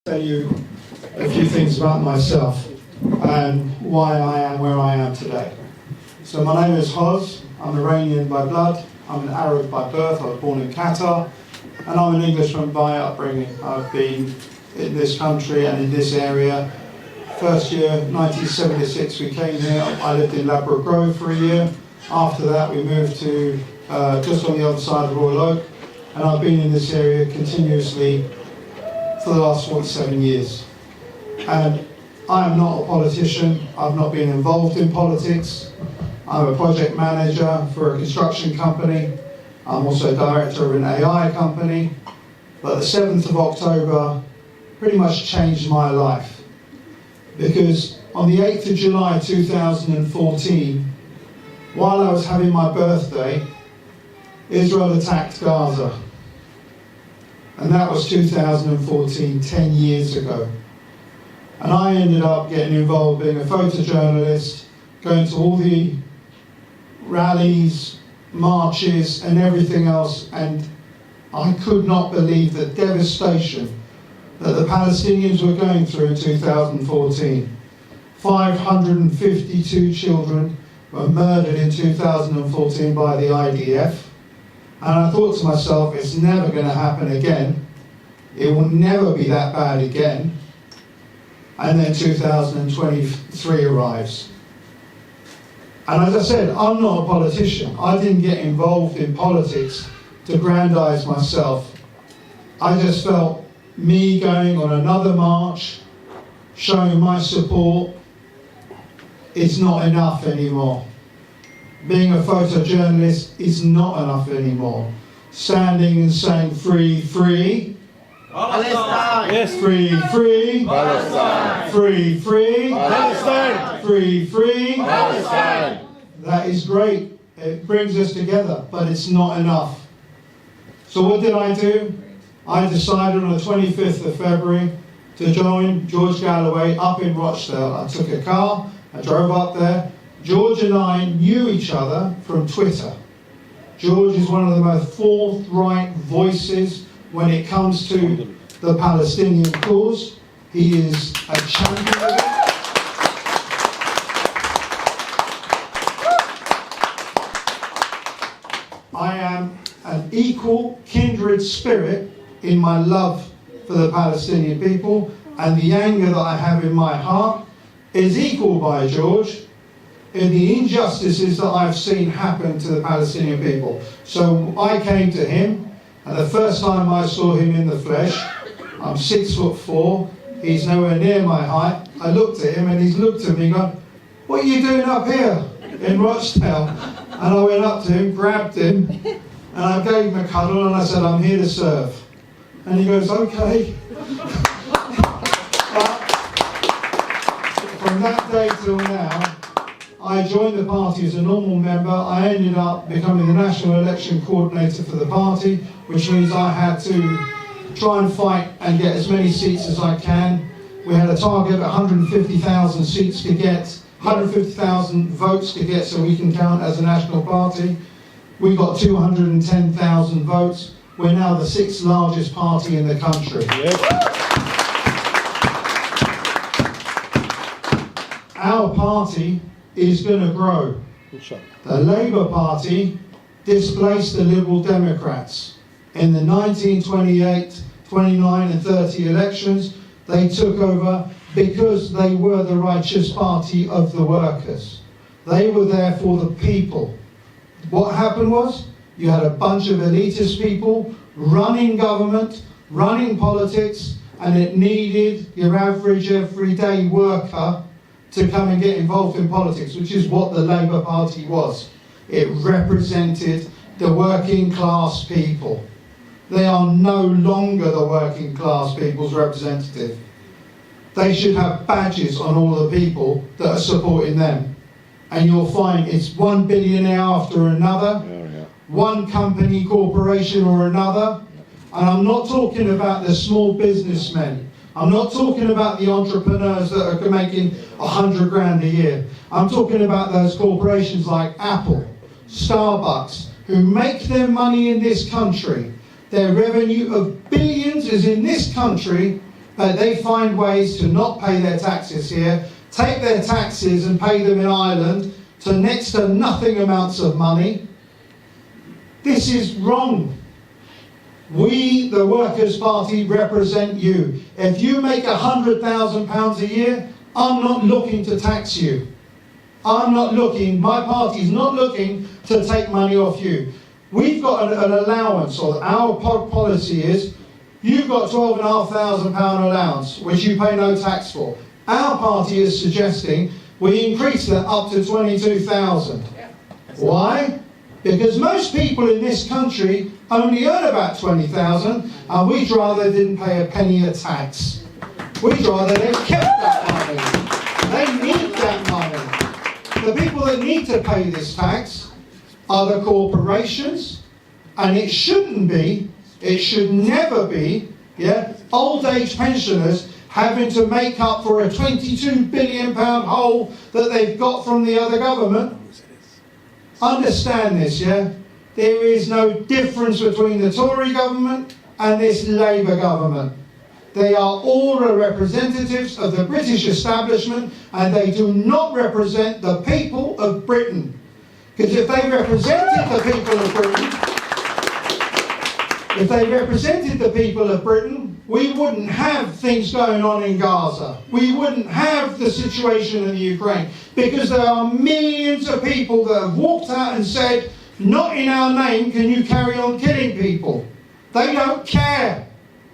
Tell you a few things about myself and why I am where I am today. So my name is Hoz. I'm Iranian by blood. I'm an Arab by birth. I was born in Qatar, and I'm an Englishman by upbringing. I've been in this country and in this area. First year, 1976, we came here. I lived in Ladbroke Grove for a year. After that, we moved to just on the other side of Royal Oak, and I've been in this area continuously for the last 47 years. And I am not a politician. I've not been involved in politics. I'm a project manager for a construction company. I'm also director of an AI company. But the 7th of October pretty much changed my life, because on the 8th of July 2014, while I was having my birthday, Israel attacked Gaza. And that was 2014, 10 years ago. And I ended up getting involved being a photojournalist, going to all the rallies, marches and everything else, and I could not believe the devastation that the Palestinians were going through in 2014. 552 children were murdered in 2014 by the IDF. And I thought to myself, it's never going to happen again. It will never be that bad again. And then 2023 arrives. And as I said, I'm not a politician. I didn't get involved in politics to aggrandize myself. I just felt me going on another march, showing my support, it's not enough anymore. Being a photojournalist is not enough anymore. Standing and saying free, free, Palestine. Yes, free, free, Palestine. Free, free, Palestine. Free, free. Palestine. That is great. It brings us together, but it's not enough. So what did I do? I decided on the 25th of February to join George Galloway up in Rochdale. I took a car, I drove up there. George and I knew each other from Twitter. George is one of the most forthright voices when it comes to the Palestinian cause. He is a champion of it. I am an equal, kindred spirit in my love for the Palestinian people, and the anger that I have in my heart is equal by George in the injustices that I've seen happen to the Palestinian people. So I came to him, and the first time I saw him in the flesh, I'm 6'4", he's nowhere near my height. I looked at him and he's looked at me and gone, "What are you doing up here in Rochdale?" And I went up to him, grabbed him, and I gave him a cuddle and I said, "I'm here to serve." And he goes, "Okay." But from that day till now, I joined the party as a normal member. I ended up becoming the national election coordinator for the party, which means I had to try and fight and get as many seats as I can. We had a target of 150,000 seats to get, 150,000 votes to get so we can count as a national party. We got 210,000 votes. We're now the 6th largest party in the country. Our party is going to grow. The Labour Party displaced the Liberal Democrats. In the 1928, 29 and 30 elections, they took over because they were the righteous party of the workers. They were there for the people. What happened was, you had a bunch of elitist people running government, running politics, and it needed your average everyday worker to come and get involved in politics, which is what the Labour Party was. It represented the working class people. They are no longer the working class people's representative. They should have badges on all the people that are supporting them. And you'll find it's one billionaire after another, one company, corporation or another. And I'm not talking about the small businessmen. I'm not talking about the entrepreneurs that are making 100 grand a year. I'm talking about those corporations like Apple, Starbucks, who make their money in this country. Their revenue of billions is in this country, but they find ways to not pay their taxes here, take their taxes and pay them in Ireland to next to nothing amounts of money. This is wrong. We, the Workers' Party, represent you. If you make £100,000 a year, I'm not looking to tax you. I'm not looking, my party's not looking to take money off you. We've got an allowance, or our policy is, you've got £12,500 allowance, which you pay no tax for. Our party is suggesting we increase that up to 22,000. Why? Because most people in this country only earn about 20,000, and we'd rather they didn't pay a penny of tax. We'd rather they kept that money. They need that money. The people that need to pay this tax are the corporations, and it shouldn't be, it should never be, old age pensioners having to make up for a £22 billion hole that they've got from the other government. Understand this, There is no difference between the Tory government and this Labour government. They are all the representatives of the British establishment, and they do not represent the people of Britain. Because if they represented the people of Britain, we wouldn't have things going on in Gaza. We wouldn't have the situation in the Ukraine. Because there are millions of people that have walked out and said, not in our name can you carry on killing people. They don't care.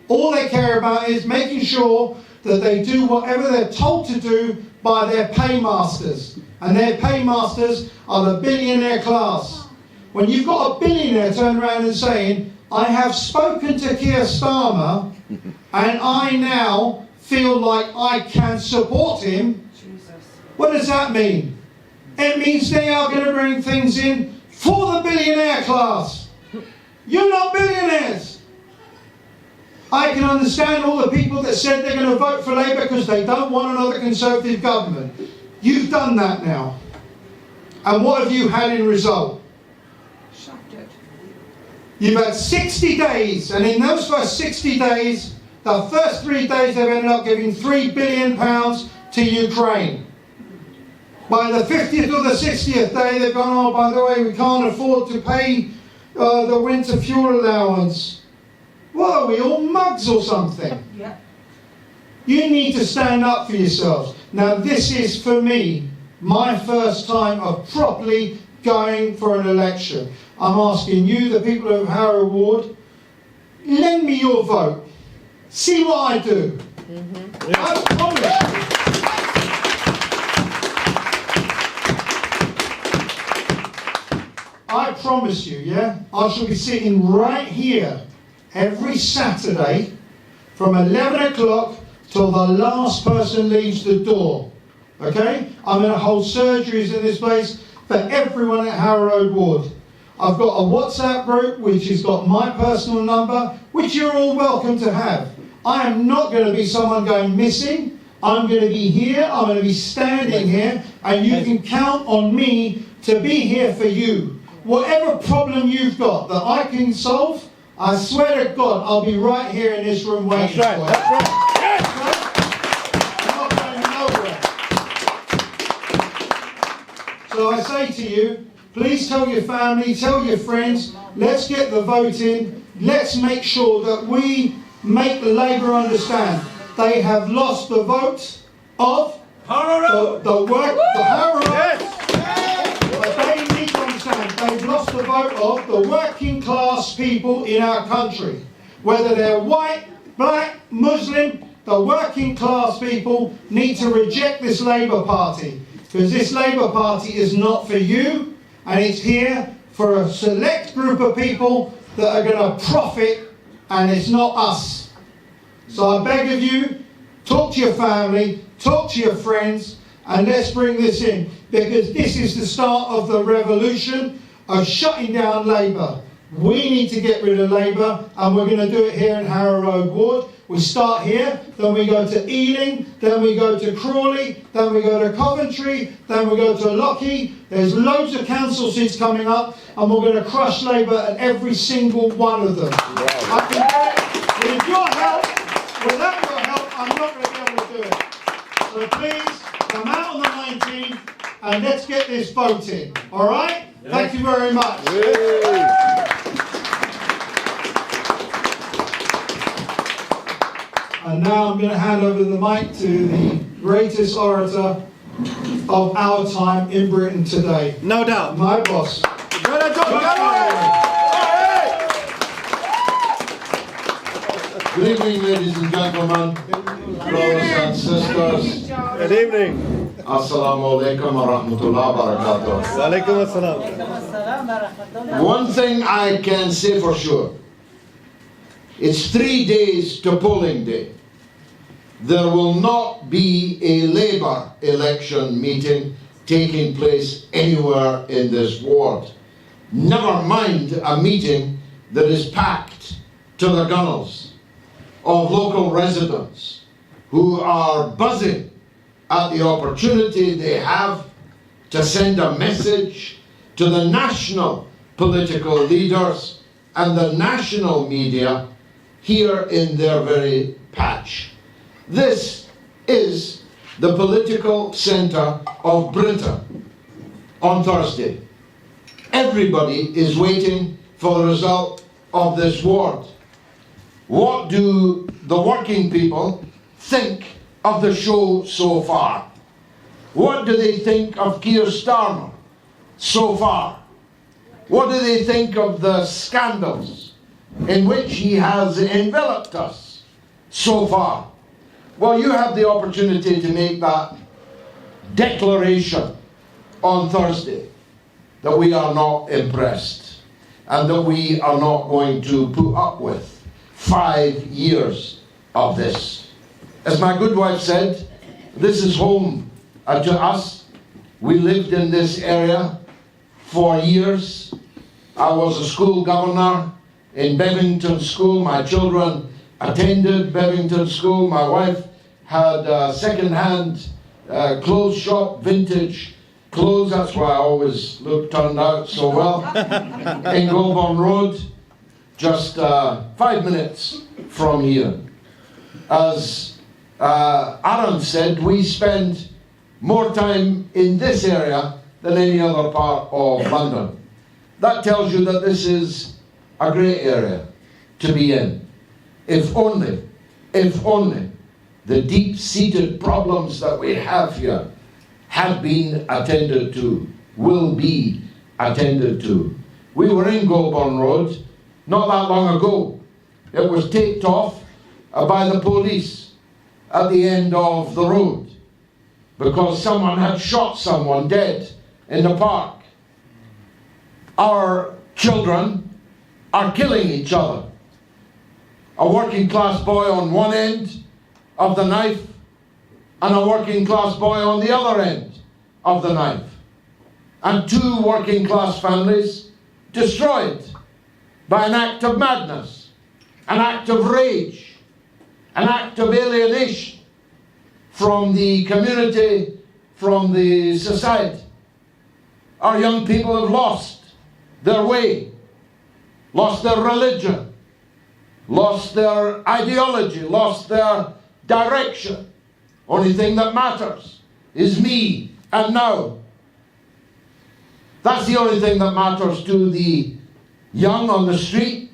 All they care about is making sure that they do whatever they're told to do by their paymasters. And their paymasters are the billionaire class. When you've got a billionaire turning around and saying, I have spoken to Keir Starmer and I now feel like I can support him, what does that mean? It means they are going to bring things in for the billionaire class. You're not billionaires. I can understand all the people that said they're going to vote for Labour because they don't want another Conservative government. You've done that now. And what have you had in result? Shafted. You've had 60 days, and in those first 60 days, the first 3 days they've ended up giving £3 billion to Ukraine. By the 50th or the 60th day, they've gone, oh, by the way, we can't afford to pay the winter fuel allowance. What are we, all mugs or something? Yeah. You need to stand up for yourselves. Now, this is, for me, my first time of properly going for an election. I'm asking you, the people of Harrow Road, lend me your vote. See what I do. I promise you. I promise you, I shall be sitting right here every Saturday from 11 o'clock till the last person leaves the door. Okay? I'm going to hold surgeries in this place for everyone at Harrow Road Ward. I've got a WhatsApp group which has got my personal number, which you're all welcome to have. I am not going to be someone going missing. I'm going to be here, I'm going to be standing here, and you can count on me to be here for you. Whatever problem you've got that I can solve, I swear to God, I'll be right here in this room waiting for you. That's right. Yes. I'm not going nowhere. So I say to you, please tell your family, tell your friends, let's get the vote in. Let's make sure that we make Labour understand they have lost the vote of Harrow Road. the Harrow Road. Yes. But they need to understand they've lost the vote of the working class people in our country. Whether they're white, black, Muslim, the working class people need to reject this Labour Party. Because this Labour Party is not for you, and it's here for a select group of people that are going to profit, and it's not us. So I beg of you, talk to your family, talk to your friends, and let's bring this in. Because this is the start of the revolution of shutting down Labour. We need to get rid of Labour, and we're going to do it here in Harrow Road Ward. We start here, then we go to Ealing, then we go to Crawley, then we go to Coventry, then we go to Lockheed. There's loads of council seats coming up, and we're going to crush Labour at every single one of them. I can do it with your help. Without your help, I'm not going to be able to do it. So please, come out on the 19th and let's get this voting. All right? Yes. Thank you very much. And now I'm going to hand over the mic to the greatest orator of our time in Britain today. No doubt. My boss. Galloway. Good evening, ladies and gentlemen, brothers and sisters. Good evening. Assalamu alaikum wa rahmatullahi wa barakatuh. Walaikum assalam. One thing I can say for sure, it's 3 days to polling day. There will not be a Labour election meeting taking place anywhere in this ward. Never mind a meeting that is packed to the gunnels of local residents who are buzzing at the opportunity they have to send a message to the national political leaders and the national media here in their very patch. This is the political centre of Britain on Thursday. Everybody is waiting for the result of this ward. What do the working people think of the show so far? What do they think of Keir Starmer so far? What do they think of the scandals in which he has enveloped us so far? Well, you have the opportunity to make that declaration on Thursday that we are not impressed and that we are not going to put up with 5 years of this. As my good wife said, this is home to us. We lived in this area for years. I was a school governor in Bevington School. My children attended Bevington School. My wife had a second-hand clothes shop, vintage clothes. That's why I always turned out so well. In Goulburn Road, just 5 minutes from here. As Aaron said, we spend more time in this area than any other part of London. That tells you that this is a great area to be in. If only the deep-seated problems that we have here had been attended to, will be attended to. We were in Goulburn Road not that long ago. It was taped off by the police at the end of the road because someone had shot someone dead in the park. Our children are killing each other. A working class boy on one end of the knife and a working class boy on the other end of the knife. And 2 working class families destroyed by an act of madness, an act of rage, an act of alienation from the community, from the society. Our young people have lost their way, lost their religion, lost their ideology, lost their direction. Only thing that matters is me and now. That's the only thing that matters to the young on the street.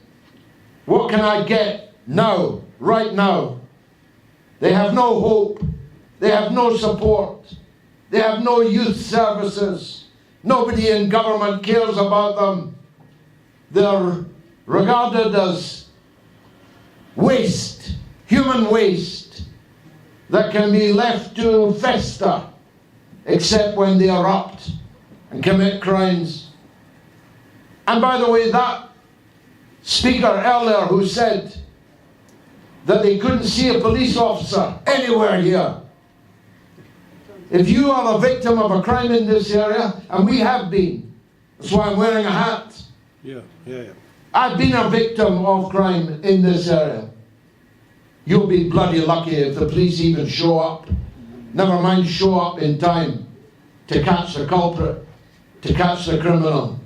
What can I get now, right now? They have no hope. They have no support. They have no youth services. Nobody in government cares about them. They're regarded as waste, human waste, that can be left to fester, except when they erupt and commit crimes. And by the way, that speaker earlier who said that they couldn't see a police officer anywhere here. If you are a victim of a crime in this area, and we have been, that's why I'm wearing a hat. Yeah. I've been a victim of crime in this area. You'll be bloody lucky if the police even show up. Never mind show up in time to catch the culprit, to catch the criminal.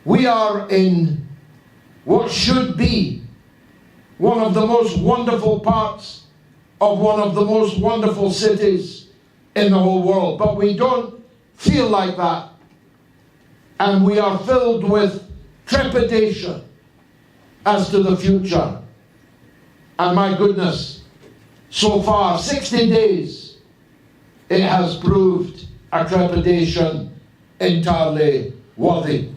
We are in what should be one of the most wonderful parts of one of the most wonderful cities in the whole world. But we don't feel like that. And we are filled with trepidation as to the future. And my goodness, so far, 60 days, it has proved a trepidation entirely worthy.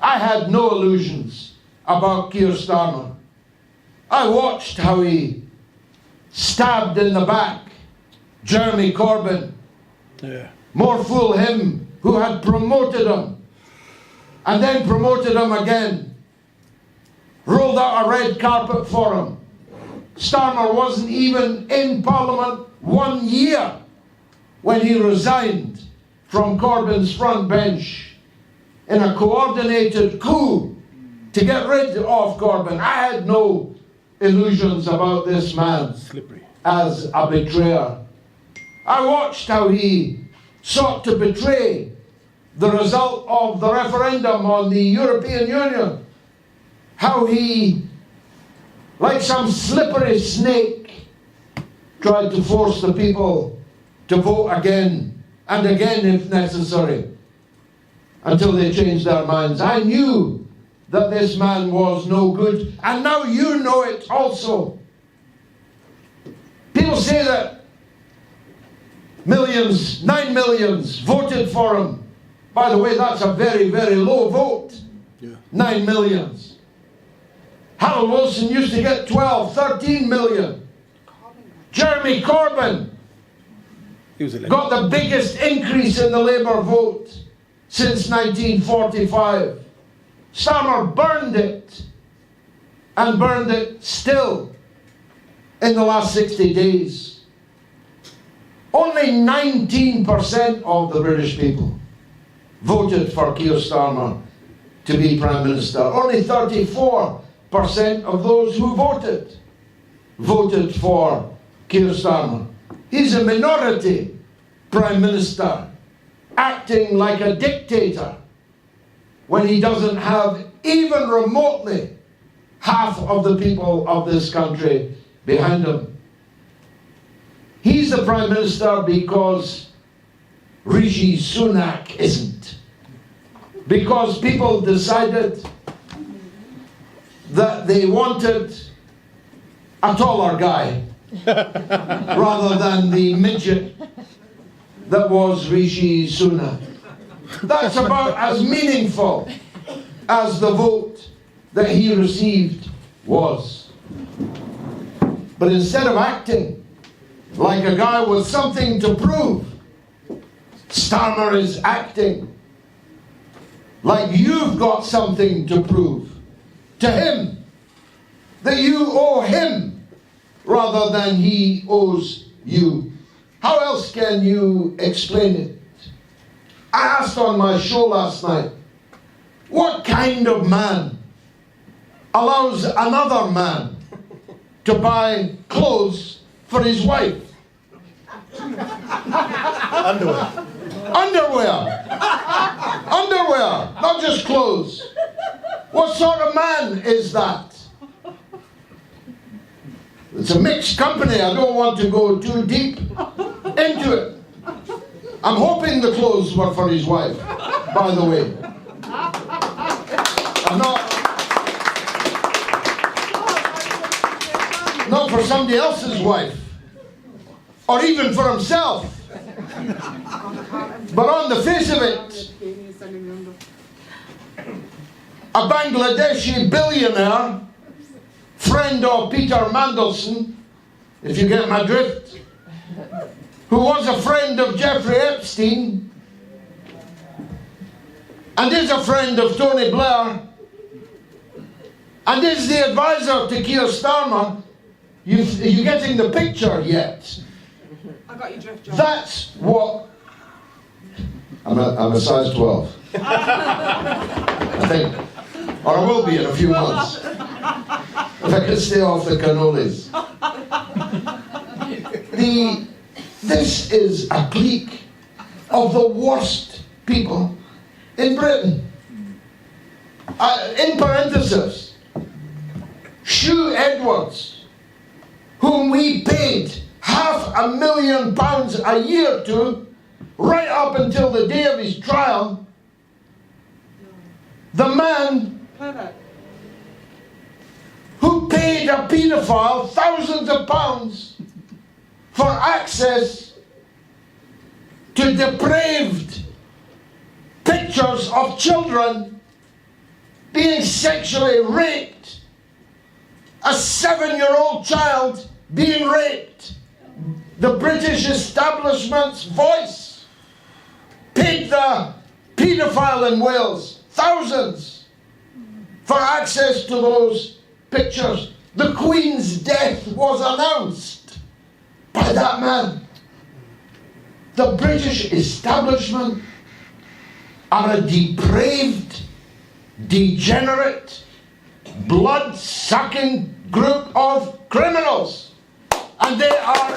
I had no illusions about Keir Starmer. I watched how he stabbed in the back Jeremy Corbyn. Yeah. More fool him who had promoted him and then promoted him again. Rolled out a red carpet for him. Starmer wasn't even in Parliament 1 year when he resigned from Corbyn's front bench in a coordinated coup to get rid of Corbyn. I had no illusions about this man Slippery. as a betrayer. I watched how he sought to betray the result of the referendum on the European Union. How he, like some slippery snake, tried to force the people to vote again and again if necessary, until they changed their minds. I knew that this man was no good, and now you know it also. People say that millions, 9 millions voted for him. By the way, that's a very, very low vote. Yeah. 9 millions. Harold Wilson used to get 12, 13 million. Jeremy Corbyn He was elected. got the biggest increase in the Labour vote since 1945. Starmer burned it, and burned it still in the last 60 days. Only 19% of the British people voted for Keir Starmer to be Prime Minister. Only 34% of those who voted for Keir Starmer. He's a minority Prime Minister, acting like a dictator when he doesn't have even remotely half of the people of this country behind him. He's the Prime Minister because Rishi Sunak isn't. Because people decided that they wanted a taller guy rather than the midget that was Rishi Sunak. That's about as meaningful as the vote that he received was. But instead of acting like a guy with something to prove, Starmer is acting like you've got something to prove to him, that you owe him rather than he owes you. How else can you explain it? I asked on my show last night, what kind of man allows another man to buy clothes for his wife? Underwear. Underwear, not just clothes. What sort of man is that? It's a mixed company. I don't want to go too deep into it. I'm hoping the clothes were for his wife, by the way. I'm not for somebody else's wife, or even for himself. But on the face of it, a Bangladeshi billionaire, friend of Peter Mandelson, if you get my drift, who was a friend of Jeffrey Epstein, and is a friend of Tony Blair, and is the advisor to Keir Starmer. Are you getting the picture yet? I got your drift, John. That's what... I'm a size 12. I think. Or I will be in a few months. If I can stay off the cannolis. This is a clique of the worst people in Britain. In parenthesis, Shue Edwards, whom we paid £1 million a year to, right up until the day of his trial, the man Perfect. who paid a paedophile thousands of pounds for access to depraved pictures of children being sexually raped, a 7-year-old child being raped. The British establishment's voice paid the paedophile in Wales thousands for access to those pictures. The Queen's death was announced by that man. The British establishment are a depraved, degenerate, blood-sucking group of criminals. And they are